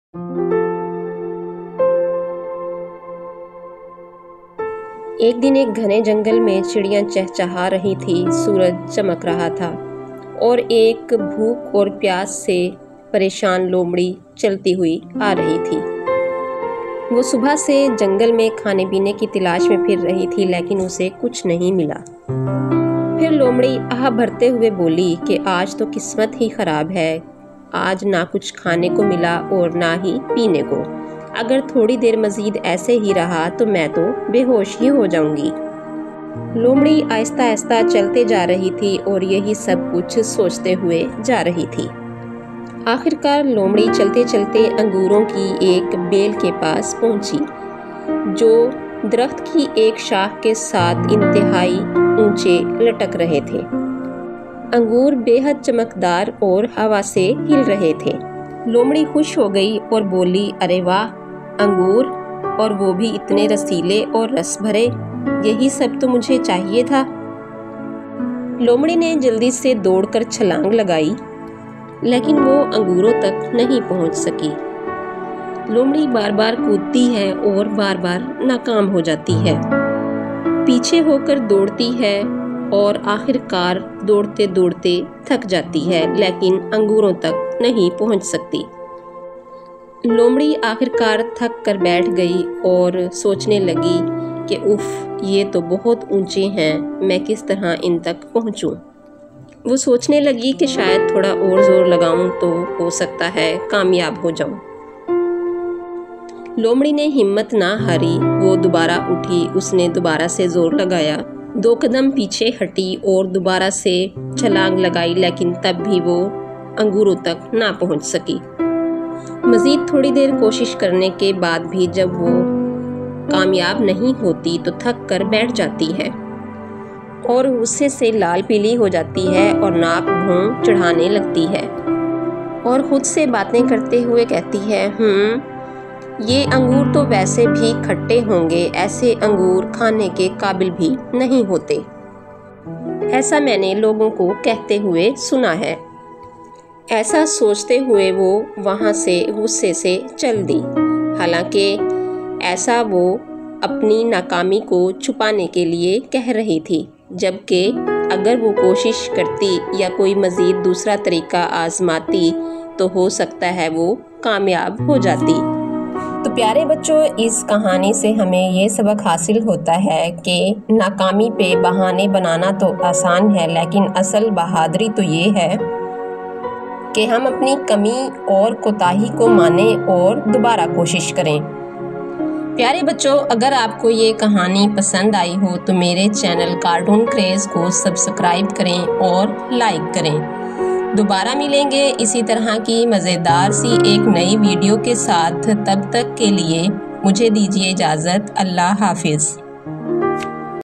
एक दिन एक घने जंगल में चिड़ियां चहचहा रही थी, सूरज चमक रहा था और एक भूख और प्यास से परेशान लोमड़ी चलती हुई आ रही थी। वो सुबह से जंगल में खाने पीने की तलाश में फिर रही थी, लेकिन उसे कुछ नहीं मिला। फिर लोमड़ी आह भरते हुए बोली कि आज तो किस्मत ही खराब है, आज ना कुछ खाने को मिला और ना ही पीने को। अगर थोड़ी देर मजीद ऐसे ही रहा तो मैं तो बेहोश ही हो जाऊंगी। लोमड़ी आहिस्ता आहिस्ता चलते जा रही थी और यही सब कुछ सोचते हुए जा रही थी। आखिरकार लोमड़ी चलते चलते अंगूरों की एक बेल के पास पहुंची, जो दरख्त की एक शाख के साथ इंतहाई ऊंचे लटक रहे थे। अंगूर बेहद चमकदार और हवा से हिल रहे थे। लोमड़ी खुश हो गई और बोली, अरे वाह, अंगूर, और वो भी इतने रसीले और रस भरे, यही सब तो मुझे चाहिए था। लोमड़ी ने जल्दी से दौड़कर छलांग लगाई, लेकिन वो अंगूरों तक नहीं पहुंच सकी। लोमड़ी बार बार कूदती है और बार बार नाकाम हो जाती है, पीछे होकर दौड़ती है और आखिरकार दौड़ते दौड़ते थक जाती है, लेकिन अंगूरों तक नहीं पहुंच सकती। लोमड़ी आखिरकार थक कर बैठ गई और सोचने लगी कि उफ, ये तो बहुत ऊंचे हैं, मैं किस तरह इन तक पहुंचूं। वो सोचने लगी कि शायद थोड़ा और जोर लगाऊं तो हो सकता है कामयाब हो जाऊं। लोमड़ी ने हिम्मत ना हारी, वो दोबारा उठी, उसने दोबारा से जोर लगाया, 2 कदम पीछे हटी और दोबारा से छलांग लगाई, लेकिन तब भी वो अंगूरों तक ना पहुंच सकी। मजीद थोड़ी देर कोशिश करने के बाद भी जब वो कामयाब नहीं होती तो थक कर बैठ जाती है और गुस्से से लाल पीली हो जाती है और नाक भौं चढ़ाने लगती है और खुद से बातें करते हुए कहती है, ये अंगूर तो वैसे भी खट्टे होंगे, ऐसे अंगूर खाने के काबिल भी नहीं होते। ऐसा मैंने लोगों को कहते हुए सुना है। ऐसा सोचते हुए वो वहाँ से गुस्से से चल दी। हालांकि ऐसा वो अपनी नाकामी को छुपाने के लिए कह रही थी, जबकि अगर वो कोशिश करती या कोई मज़ीद दूसरा तरीका आजमाती तो हो सकता है वो कामयाब हो जाती। तो प्यारे बच्चों, इस कहानी से हमें ये सबक हासिल होता है कि नाकामी पे बहाने बनाना तो आसान है, लेकिन असल बहादुरी तो ये है कि हम अपनी कमी और कोताही को माने और दोबारा कोशिश करें। प्यारे बच्चों, अगर आपको ये कहानी पसंद आई हो तो मेरे चैनल कार्टून क्रेज को सब्सक्राइब करें और लाइक करें। दोबारा मिलेंगे इसी तरह की मज़ेदार सी एक नई वीडियो के साथ। तब तक के लिए मुझे दीजिए इजाज़त। अल्लाह हाफिज़।